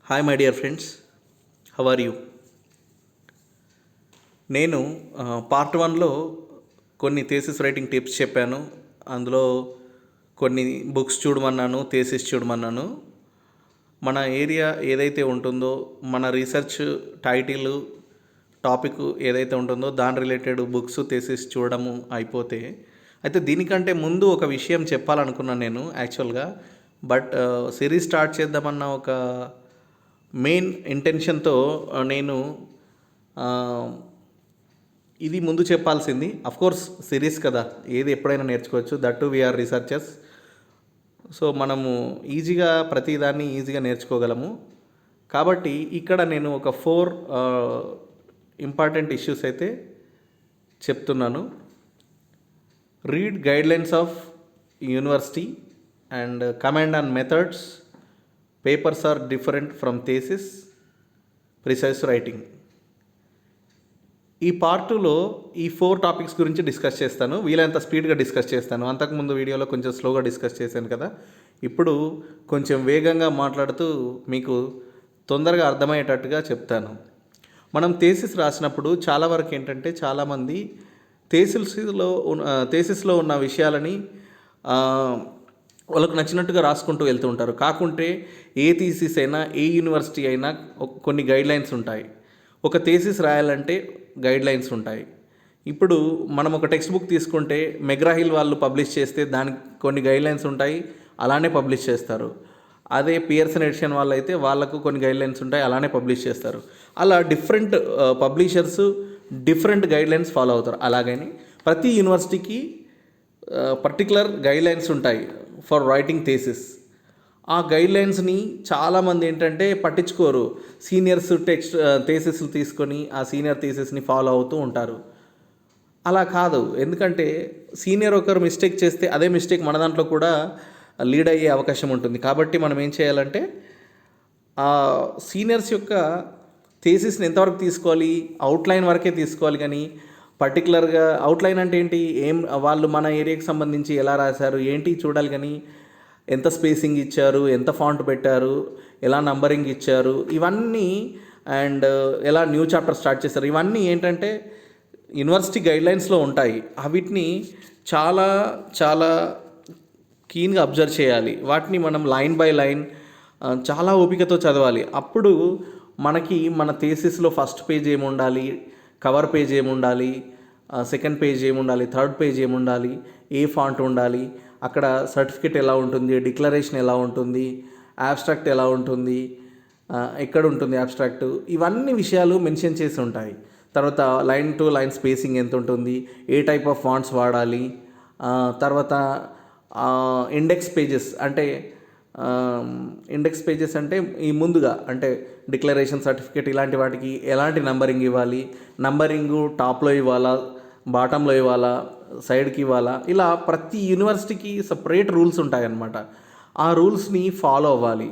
Hi my dear friends, how are you? నేను part వన్లో కొన్ని థీసిస్ రైటింగ్ టిప్స్ చెప్పాను. అందులో కొన్ని బుక్స్ చూడమన్నాను, థీసిస్ చూడమన్నాను. మన ఏరియా ఏదైతే ఉంటుందో, మన రీసెర్చ్ టైటిల్ టాపిక్ ఏదైతే ఉంటుందో దాని రిలేటెడ్ బుక్స్ థీసిస్ చూడడము అయిపోతే, అయితే దీనికంటే ముందు ఒక విషయం చెప్పాలనుకున్నాను నేను యాక్చువల్గా. బట్ సిరీస్ స్టార్ట్ చేద్దామన్న ఒక మెయిన్ ఇంటెన్షన్తో నేను ఇది ముందు చెప్పాల్సింది. అఫ్కోర్స్ సిరీస్ కదా, ఏది ఎప్పుడైనా నేర్చుకోవచ్చు. That to we are researchers. So మనము ఈజీగా ప్రతిదాన్ని ఈజీగా నేర్చుకోగలము. కాబట్టి ఇక్కడ నేను ఒక 4 ఇంపార్టెంట్ ఇష్యూస్ అయితే చెప్తున్నాను. Read guidelines of university and command on methods. Papers are different from thesis. Precise writing. ఈ పార్ట్ 2లో ఈ 4 టాపిక్స్ గురించి డిస్కస్ చేస్తాను. వీలైనంత స్పీడ్గా డిస్కస్ చేస్తాను. అంతకుముందు వీడియోలో కొంచెం స్లోగా డిస్కస్ చేశాను కదా, ఇప్పుడు కొంచెం వేగంగా మాట్లాడుతూ మీకు తొందరగా అర్థమయ్యేటట్టుగా చెప్తాను. మనం థీసిస్ రాసినప్పుడు చాలా వరకు ఏంటంటే, చాలామంది థీసిస్లో ఉన్న విషయాలని వాళ్ళకు నచ్చినట్టుగా రాసుకుంటూ వెళ్తూ ఉంటారు. కాకుంటే ఏ థీసిస్ అయినా, ఏ యూనివర్సిటీ అయినా కొన్ని గైడ్లైన్స్ ఉంటాయి. ఒక థీసిస్ రాయాలంటే గైడ్లైన్స్ ఉంటాయి. ఇప్పుడు మనం ఒక టెక్స్ట్ బుక్ తీసుకుంటే, మెగ్రాహిల్ వాళ్ళు పబ్లిష్ చేస్తే దానికి కొన్ని గైడ్లైన్స్ ఉంటాయి, అలానే పబ్లిష్ చేస్తారు. అదే పియర్సన్ ఎడిషన్ వాళ్ళు అయితే వాళ్ళకు కొన్ని గైడ్లైన్స్ ఉంటాయి, అలానే పబ్లిష్ చేస్తారు. అలా different publishers different guidelines follow అవుతారు. అలాగని ప్రతి యూనివర్సిటీకి పర్టికులర్ గైడ్లైన్స్ ఉంటాయి ఫర్ రైటింగ్ థీసిస్. ఆ గైడ్లైన్స్ని చాలామంది ఏంటంటే పట్టించుకోరు. సీనియర్స్ థీసిస్లు తీసుకొని ఆ సీనియర్ థీసిస్ని ఫాలో అవుతూ ఉంటారు. అలా కాదు, ఎందుకంటే సీనియర్ ఒకరు మిస్టేక్ చేస్తే అదే మిస్టేక్ మన దాంట్లో కూడా లీడ్ అయ్యే అవకాశం ఉంటుంది. కాబట్టి మనం ఏం చేయాలంటే, ఆ సీనియర్స్ యొక్క థీసిస్ని ఎంతవరకు తీసుకోవాలి, అవుట్లైన్ వరకే తీసుకోవాలి. కానీ పర్టికులర్గా అవుట్లైన్ అంటే ఏంటి, వాళ్ళు మన ఏరియాకి సంబంధించి ఎలా రాశారు ఏంటి చూడాలి. కానీ ఎంత స్పేసింగ్ ఇచ్చారు, ఎంత ఫాంట్ పెట్టారు, ఎలా నంబరింగ్ ఇచ్చారు, ఇవన్నీ అండ్ ఎలా న్యూ చాప్టర్ స్టార్ట్ చేస్తారు, ఇవన్నీ ఏంటంటే యూనివర్సిటీ గైడ్లైన్స్లో ఉంటాయి. వీటిని చాలా చాలా కీన్గా అబ్జర్వ్ చేయాలి. వాటిని మనం లైన్ బై లైన్ చాలా ఓపికతో చదవాలి. అప్పుడు మనకి మన థీసిస్లో ఫస్ట్ పేజ్ ఏముండాలి, కవర్ పేజ్ ఏముండాలి, సెకండ్ పేజ్ ఏముండాలి, థర్డ్ పేజ్ ఏముండాలి, ఏ ఫాంట్ ఉండాలి, అక్కడ సర్టిఫికేట్ ఎలా ఉంటుంది, డిక్లరేషన్ ఎలా ఉంటుంది, యాబ్స్ట్రాక్ట్ ఎలా ఉంటుంది, ఎక్కడ ఉంటుంది యాబ్స్ట్రాక్ట్, ఇవన్నీ విషయాలు మెన్షన్ చేసి ఉంటాయి. తర్వాత లైన్ టు లైన్ స్పేసింగ్ ఎంత ఉంటుంది, ఏ టైప్ ఆఫ్ ఫాంట్స్ వాడాలి, తర్వాత ఇండెక్స్ పేజెస్ అంటే ఈ ముందుగా అంటే డిక్లరేషన్, సర్టిఫికేట్ ఇలాంటి వాటికి ఎలాంటి నంబరింగ్ ఇవ్వాలి, నంబరింగు టాప్లో ఇవ్వాలా, బాటంలో ఇవ్వాలా, సైడ్కి ఇవ్వాలా, ఇలా ప్రతి యూనివర్సిటీకి సపరేట్ రూల్స్ ఉంటాయన్నమాట. ఆ రూల్స్ని ఫాలో అవ్వాలి.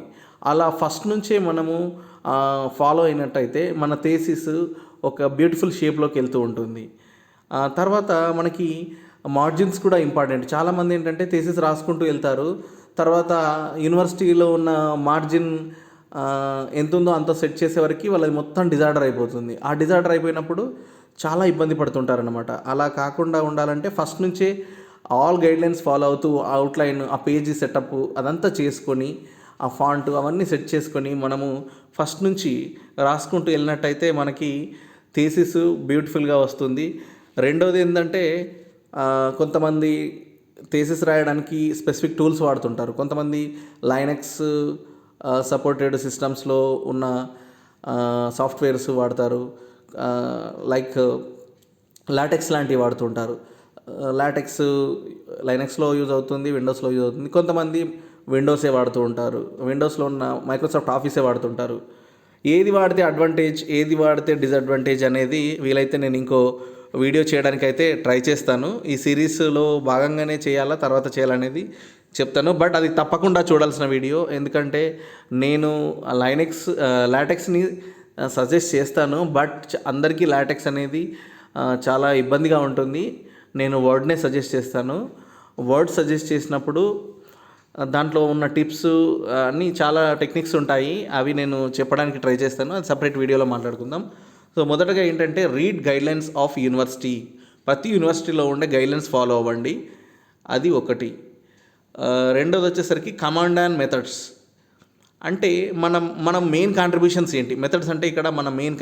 అలా ఫస్ట్ నుంచే మనము ఫాలో అయినట్టయితే మన థీసిస్ ఒక బ్యూటిఫుల్ షేప్లోకి వెళ్తూ ఉంటుంది. తర్వాత మనకి మార్జిన్స్ కూడా ఇంపార్టెంట్. చాలామంది ఏంటంటే థీసిస్ రాసుకుంటూ వెళ్తారు, తర్వాత యూనివర్సిటీలో ఉన్న మార్జిన్ ఎంత ఉందో అంత సెట్ చేసేవరకు వాళ్ళది మొత్తం డిజార్డర్ అయిపోతుంది. ఆ డిజార్డర్ అయిపోయినప్పుడు చాలా ఇబ్బంది పడుతుంటారనమాట. అలా కాకుండా ఉండాలంటే ఫస్ట్ నుంచే ఆల్ గైడ్లైన్స్ ఫాలో అవుతూ అవుట్లైన్, ఆ పేజీ సెటప్ అదంతా చేసుకొని, ఆ ఫాంట్ అవన్నీ సెట్ చేసుకొని మనము ఫస్ట్ నుంచి రాసుకుంటూ వెళ్ళినట్టయితే మనకి థీసిస్ బ్యూటిఫుల్గా వస్తుంది. రెండవది ఏంటంటే, కొంతమంది థీసిస్ రాయడానికి స్పెసిఫిక్ టూల్స్ వాడుతుంటారు. కొంతమంది లైనక్స్ సపోర్టెడ్ సిస్టమ్స్లో ఉన్న సాఫ్ట్వేర్స్ వాడతారు. లైక్ లాటెక్స్ లాంటివి వాడుతుంటారు. లాటెక్స్ లైనక్స్లో యూజ్ అవుతుంది, విండోస్లో యూజ్ అవుతుంది. కొంతమంది విండోసే వాడుతూ ఉంటారు, విండోస్లో ఉన్న మైక్రోసాఫ్ట్ ఆఫీసే వాడుతుంటారు. ఏది వాడితే అడ్వాంటేజ్, ఏది వాడితే డిసడ్వాంటేజ్ అనేది వీలైతే నేను ఇంకో వీడియో చేయడానికైతే ట్రై చేస్తాను. ఈ సిరీస్లో భాగంగానే చేయాలా తర్వాత చేయాలనేది చెప్తాను. బట్ అది తప్పకుండా చూడాల్సిన వీడియో. ఎందుకంటే నేను లాటెక్స్ని సజెస్ట్ చేస్తాను, బట్ అందరికీ లాటెక్స్ అనేది చాలా ఇబ్బందిగా ఉంటుంది. నేను వర్డ్నే సజెస్ట్ చేస్తాను. వర్డ్ సజెస్ట్ చేసినప్పుడు దాంట్లో ఉన్న టిప్స్ అన్నీ చాలా టెక్నిక్స్ ఉంటాయి. అవి నేను చెప్పడానికి ట్రై చేస్తాను. అది సపరేట్ వీడియోలో మాట్లాడుకుందాం. సో మొదటగా ఏంటంటే రీడ్ గైడ్లైన్స్ ఆఫ్ యూనివర్సిటీ. ప్రతి యూనివర్సిటీలో ఉండే గైడ్లైన్స్ ఫాలో అవ్వండి. అది ఒకటి. రెండోది వచ్చేసరికి కమాండ్ అండ్ మెథడ్స్. అంటే మనం మెయిన్ కాంట్రిబ్యూషన్స్ ఏంటి, మెథడ్స్ అంటే ఇక్కడ మన మెయిన్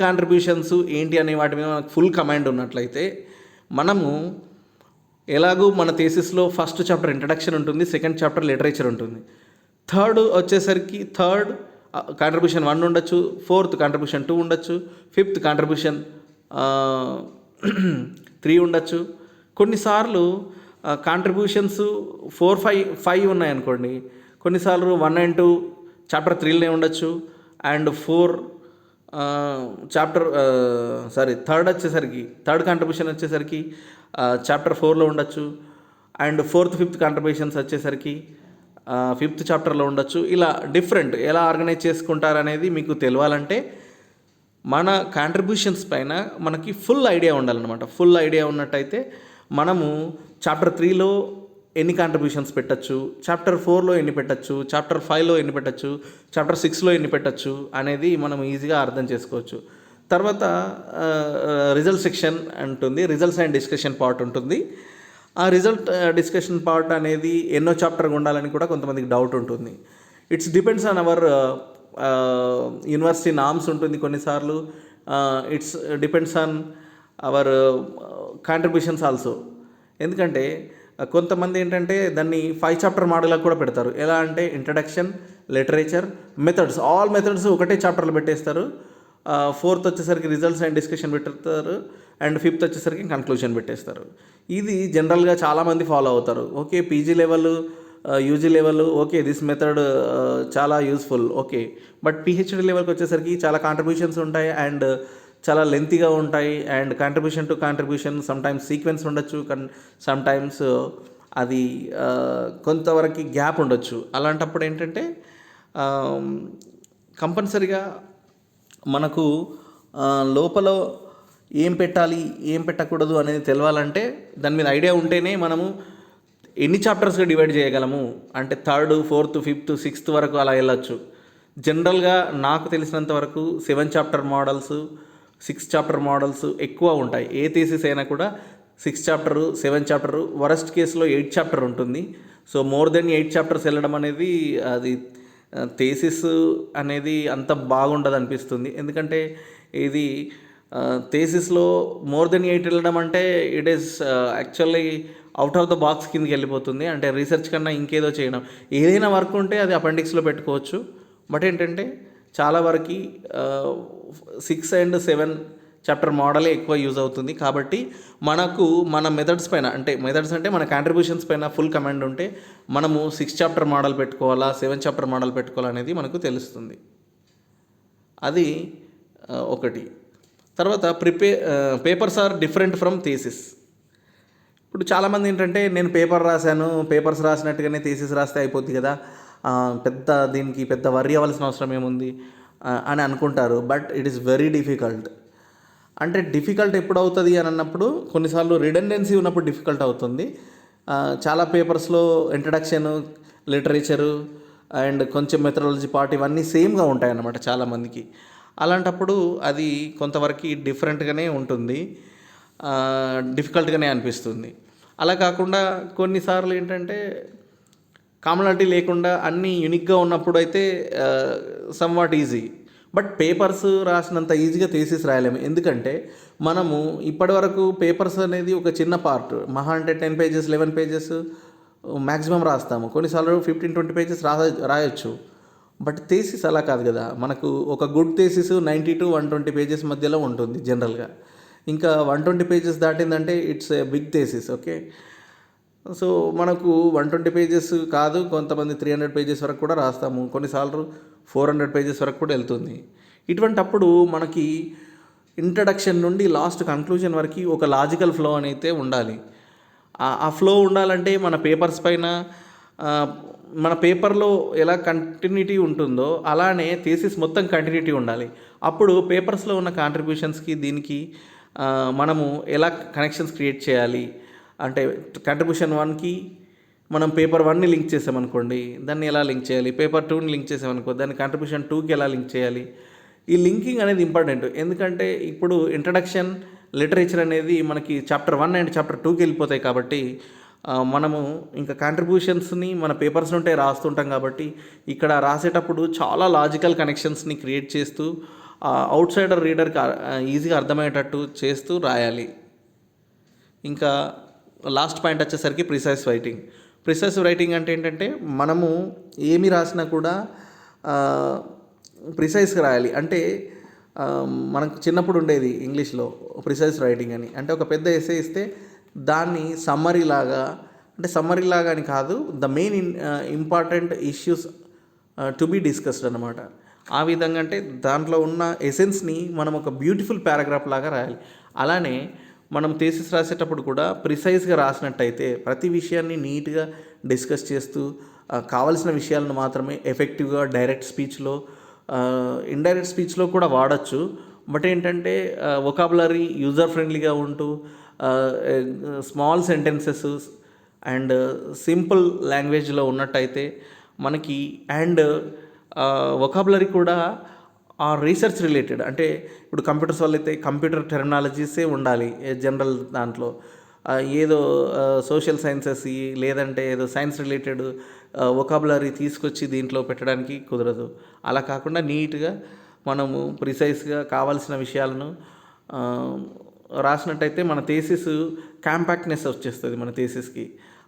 కాంట్రిబ్యూషన్స్ ఏంటి అనే వాటి మీద మనకు ఫుల్ కమాండ్ ఉన్నట్లయితే మనము ఎలాగూ మన థీసిస్లో ఫస్ట్ చాప్టర్ ఇంట్రడక్షన్ ఉంటుంది, సెకండ్ చాప్టర్ లిటరేచర్ ఉంటుంది, థర్డ్ కాంట్రిబ్యూషన్ 1 ఉండొచ్చు, ఫోర్త్ కాంట్రిబ్యూషన్ 2 ఉండొచ్చు, ఫిఫ్త్ కాంట్రిబ్యూషన్ 3 ఉండొచ్చు. కొన్నిసార్లు కాంట్రిబ్యూషన్స్ 4-5 ఉన్నాయనుకోండి, కొన్నిసార్లు 1 and 2 చాప్టర్ 3లోనే ఉండొచ్చు, అండ్ 4 థర్డ్ కాంట్రిబ్యూషన్ వచ్చేసరికి చాప్టర్ 4లో ఉండొచ్చు, అండ్ ఫోర్త్ ఫిఫ్త్ కాంట్రిబ్యూషన్స్ వచ్చేసరికి ఫిఫ్త్ చాప్టర్లో ఉండొచ్చు. ఇలా డిఫరెంట్ ఎలా ఆర్గనైజ్ చేసుకుంటారనేది మీకు తెలియాలంటే మన కాంట్రిబ్యూషన్స్ పైన మనకి ఫుల్ ఐడియా ఉండాలన్నమాట. ఫుల్ ఐడియా ఉన్నట్టయితే మనము చాప్టర్ 3లో ఎన్ని కాంట్రిబ్యూషన్స్ పెట్టచ్చు, చాప్టర్ 4లో ఎన్ని పెట్టచ్చు, చాప్టర్ 5లో ఎన్ని పెట్టచ్చు, చాప్టర్ 6లో ఎన్ని పెట్టచ్చు అనేది మనం ఈజీగా అర్థం చేసుకోవచ్చు. తర్వాత రిజల్ట్ సెక్షన్ ఉంటుంది, రిజల్ట్స్ అండ్ డిస్కషన్ పార్ట్ ఉంటుంది. ఆ రిజల్ట్ డిస్కషన్ పార్ట్ అనేది ఎన్నో చాప్టర్గా ఉండాలని కూడా కొంతమందికి డౌట్ ఉంటుంది. It's depends on hour university norms ఉంటుంది కొన్నిసార్లు. It's depends on hour contributions also. ఎందుకంటే కొంతమంది ఏంటంటే దాన్ని 5 చాప్టర్ మోడల్గా కూడా పెడతారు. ఎలా అంటే introduction, literature, methods, all methods ఒకటే చాప్టర్లో పెట్టేస్తారు. ఫోర్త్ వచ్చేసరికి రిజల్ట్స్ అండ్ డిస్కషన్ పెడతారు, అండ్ ఫిఫ్త్ వచ్చేసరికి కన్క్లూషన్ పెట్టేస్తారు. ఇది జనరల్గా చాలామంది ఫాలో అవుతారు. Okay, PG level, UG level, okay this method చాలా యూస్ఫుల్, ఓకే. బట్ పిహెచ్డి లెవెల్కి వచ్చేసరికి చాలా కాంట్రిబ్యూషన్స్ ఉంటాయి అండ్ చాలా లెంతీగా ఉంటాయి, and contribution to contribution sometimes sequence ఉండొచ్చు, సమ్టైమ్స్ అది కొంతవరకు గ్యాప్ ఉండొచ్చు. అలాంటప్పుడు ఏంటంటే కంపల్సరిగా మనకు లోపల ఏం పెట్టాలి ఏం పెట్టకూడదు అనేది తెలవాలంటే దాని మీద ఐడియా ఉంటేనే మనము ఎన్ని చాప్టర్స్గా డివైడ్ చేయగలము అంటే 3rd, 4th, 5th, 6th వరకు అలా వెళ్ళచ్చు. జనరల్గా నాకు తెలిసినంత వరకు 7 చాప్టర్ మోడల్స్, 6 చాప్టర్ మోడల్స్ ఎక్కువ ఉంటాయి. ఏ థీసిస్ అయినా కూడా 6 చాప్టరు, 7 చాప్టరు, వరస్ట్ కేసులో 8 చాప్టర్ ఉంటుంది. సో మోర్ దెన్ 8 చాప్టర్స్ వెళ్ళడం అనేది అది థీసిస్ అనేది అంత బాగుండదు అనిపిస్తుంది. ఎందుకంటే ఇది థీసిస్లో మోర్ దెన్ 8 వెళ్ళడం అంటే it is actually out of the box కిందకి వెళ్ళిపోతుంది. అంటే రీసెర్చ్ కన్నా ఇంకేదో చేయడం, ఏదైనా వర్క్ ఉంటే అది అపెండిక్స్లో పెట్టుకోవచ్చు. బట్ ఏంటంటే చాలా వరకు 6 and 7 చాప్టర్ మోడలే ఎక్కువ యూజ్ అవుతుంది. కాబట్టి మనకు మన మెథడ్స్ పైన అంటే మన కాంట్రిబ్యూషన్స్ పైన ఫుల్ కమాండ్ ఉంటే మనము 6 చాప్టర్ మోడల్ పెట్టుకోవాలా, 7 చాప్టర్ మోడల్ పెట్టుకోవాలనేది మనకు తెలుస్తుంది. అది ఒకటి. తర్వాత papers are different from thesis. ఇప్పుడు చాలామంది ఏంటంటే నేను పేపర్స్ రాసినట్టుగానే థీసిస్ రాస్తే అయిపోద్ది కదా, దీనికి పెద్ద వర్రీ అవ్వాల్సిన అవసరం ఏముంది అని అనుకుంటారు. But it is very difficult. అంటే డిఫికల్ట్ ఎప్పుడు అవుతుంది అని అన్నప్పుడు కొన్నిసార్లు రిడెండెన్సీ ఉన్నప్పుడు డిఫికల్ట్ అవుతుంది. చాలా పేపర్స్లో ఇంట్రడక్షన్, లిటరేచరు అండ్ కొంచెం మెథడాలజీ పార్ట్ ఇవన్నీ సేమ్గా ఉంటాయి అన్నమాట చాలామందికి. అలాంటప్పుడు అది కొంతవరకు డిఫరెంట్గానే ఉంటుంది, డిఫికల్ట్గానే అనిపిస్తుంది. అలా కాకుండా కొన్నిసార్లు ఏంటంటే కామనాలిటీ లేకుండా అన్నీ యూనిక్గా ఉన్నప్పుడు అయితే సమ్వాట్ ఈజీ. బట్ పేపర్స్ రాసినంత ఈజీగా థీసిస్ రాయలేము. ఎందుకంటే మనము ఇప్పటివరకు పేపర్స్ అనేది ఒక చిన్న పార్ట్, మహా అంటే 10 pages 11 pages మ్యాక్సిమం రాస్తాము. కొన్నిసార్లు 15-20 pages రాయొచ్చు. బట్ థీసిస్ అలా కాదు కదా. మనకు ఒక గుడ్ థీసిస్ 90 to 120 pages మధ్యలో ఉంటుంది జనరల్గా. ఇంకా 120 pages దాటిందంటే it's a big thesis. Okay, so మనకు 120 pages కాదు, కొంతమంది 300 pages వరకు కూడా రాస్తాము. కొన్నిసార్లు 400 pages వరకు కూడా వెళ్తుంది. ఇటువంటప్పుడు మనకి ఇంట్రడక్షన్ నుండి లాస్ట్ కన్క్లూజన్ వరకు ఒక లాజికల్ ఫ్లో అనేది ఉండాలి. ఆ ఫ్లో ఉండాలంటే మన పేపర్స్ పైన మన పేపర్లో ఎలా కంటిన్యూటీ ఉంటుందో అలానే థీసిస్ మొత్తం కంటిన్యూటీ ఉండాలి. అప్పుడు పేపర్స్లో ఉన్న కాంట్రిబ్యూషన్స్కి దీనికి మనము ఎలా కనెక్షన్స్ క్రియేట్ చేయాలి అంటే కంట్రిబ్యూషన్ 1కి మనం పేపర్ 1ని లింక్ చేసామనుకోండి, దాన్ని ఎలా లింక్ చేయాలి? పేపర్ 2ని లింక్ చేసామనుకో, దాన్ని కంట్రిబ్యూషన్ 2కి ఎలా లింక్ చేయాలి? ఈ లింకింగ్ అనేది ఇంపార్టెంట్. ఎందుకంటే ఇప్పుడు ఇంట్రడక్షన్, లిటరేచర్ అనేది మనకి చాప్టర్ 1 అండ్ చాప్టర్ 2కి వెళ్ళిపోతాయి కాబట్టి మనము ఇంకా కాంట్రిబ్యూషన్స్ని మన పేపర్స్ ఉంటే రాస్తుంటాం కాబట్టి ఇక్కడ రాసేటప్పుడు చాలా లాజికల్ కనెక్షన్స్ని క్రియేట్ చేస్తూ అవుట్ సైడర్ రీడర్కి ఈజీగా అర్థమయ్యేటట్టు చేస్తూ రాయాలి. ఇంకా లాస్ట్ పాయింట్ వచ్చేసరికి ప్రిసైజ్ రైటింగ్. ప్రిసైజ్ రైటింగ్ అంటే ఏంటంటే మనము ఏమి రాసినా కూడా ప్రిసైజ్గా రాయాలి. అంటే మనకు చిన్నప్పుడు ఉండేది ఇంగ్లీష్లో ప్రిసైజ్ రైటింగ్ అని. అంటే ఒక పెద్ద ఎస్సే ఇస్తే దాన్ని సమ్మరీ లాగా, అంటే సమ్మరీ లాగా అని కాదు, the main important issues to be discussed అనమాట. ఆ విధంగా అంటే దాంట్లో ఉన్న ఎసెన్స్ని మనం ఒక బ్యూటిఫుల్ పారాగ్రాఫ్ లాగా రాయాలి. అలానే మనం థీసిస్ రాసేటప్పుడు కూడా ప్రిసైజ్గా రాసినట్టయితే ప్రతి విషయాన్ని నీట్గా డిస్కస్ చేస్తూ కావలసిన విషయాలను మాత్రమే ఎఫెక్టివ్గా డైరెక్ట్ స్పీచ్లో, ఇండైరెక్ట్ స్పీచ్లో కూడా వాడచ్చు. బట్ ఏంటంటే వొకాబులరీ యూజర్ ఫ్రెండ్లీగా ఉంటూ స్మాల్ సెంటెన్సెస్ అండ్ సింపుల్ లాంగ్వేజ్లో ఉన్నట్టయితే మనకి, అండ్ వొకాబులరీ కూడా రీసెర్చ్ రిలేటెడ్, అంటే ఇప్పుడు కంప్యూటర్స్ వల్ల అయితే కంప్యూటర్ టెర్మినాలజీసే ఉండాలి జనరల్ దాంట్లో. ఏదో సోషల్ సైన్సెస్ లేదంటే ఏదో సైన్స్ రిలేటెడ్ వొకాబులరీ తీసుకొచ్చి దీంట్లో పెట్టడానికి కుదరదు. అలా కాకుండా నీట్గా మనము ప్రిసైజ్గా కావాల్సిన విషయాలను రాసినట్టయితే మన థీసిస్ కాంపాక్ట్నెస్ వచ్చేస్తుంది మన థీసిస్కి.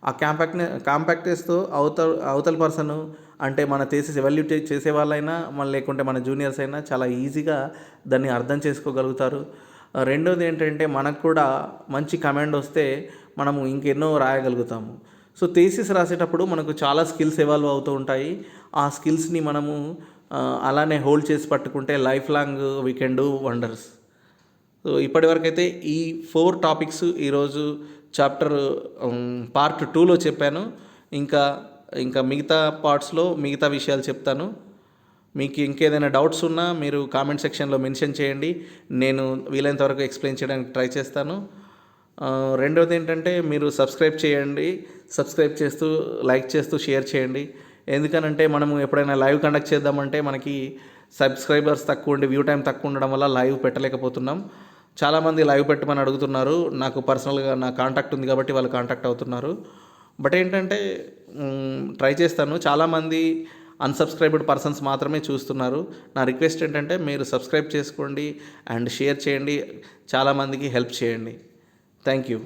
ఆ కాంపాక్ట్నెస్తో అవతల పర్సన్, అంటే మన థీసిస్ ఎవాల్యూట్ చేసే వాళ్ళైనా మన లేకుంటే మన జూనియర్స్ అయినా చాలా ఈజీగా దాన్ని అర్థం చేసుకోగలుగుతారు. రెండోది ఏంటంటే మనకు కూడా మంచి కమాండ్ వస్తే మనము ఇంకెన్నో రాయగలుగుతాము. సో థీసిస్ రాసేటప్పుడు మనకు చాలా స్కిల్స్ ఎవాల్వ్ అవుతూ ఉంటాయి. ఆ స్కిల్స్ని మనము అలానే హోల్డ్ చేసి పట్టుకుంటే life long we can do wonders. So ఇప్పటివరకు అయితే ఈ 4 టాపిక్స్ ఈరోజు చాప్టర్ పార్ట్ 2లో చెప్పాను. ఇంకా మిగతా పార్ట్స్లో మిగతా విషయాలు చెప్తాను. మీకు ఇంకేదైనా డౌట్స్ ఉన్నా మీరు కామెంట్ సెక్షన్లో మెన్షన్ చేయండి. నేను వీలైనంత వరకు ఎక్స్ప్లెయిన్ చేయడానికి ట్రై చేస్తాను. రెండవది ఏంటంటే మీరు సబ్స్క్రైబ్ చేయండి. సబ్స్క్రైబ్ చేస్తూ, లైక్ చేస్తూ, షేర్ చేయండి. ఎందుకనంటే మనము ఎప్పుడైనా లైవ్ కండక్ట్ చేద్దామంటే మనకి సబ్స్క్రైబర్స్ తక్కువ ఉండి వ్యూ టైం తక్కువ ఉండడం వల్ల లైవ్ పెట్టలేకపోతున్నాం. చాలామంది లైవ్ పెట్టమని అడుగుతున్నారు. నాకు పర్సనల్గా నా కాంటాక్ట్ ఉంది కాబట్టి వాళ్ళు కాంటాక్ట్ అవుతున్నారు. బట్ ఏంటంటే ట్రై చేస్తాను. చాలామంది అన్సబ్స్క్రైబ్డ్ పర్సన్స్ మాత్రమే చూస్తున్నారు. నా రిక్వెస్ట్ ఏంటంటే మీరు సబ్స్క్రైబ్ చేసుకోండి అండ్ షేర్ చేయండి, చాలామందికి హెల్ప్ చేయండి. Thank you.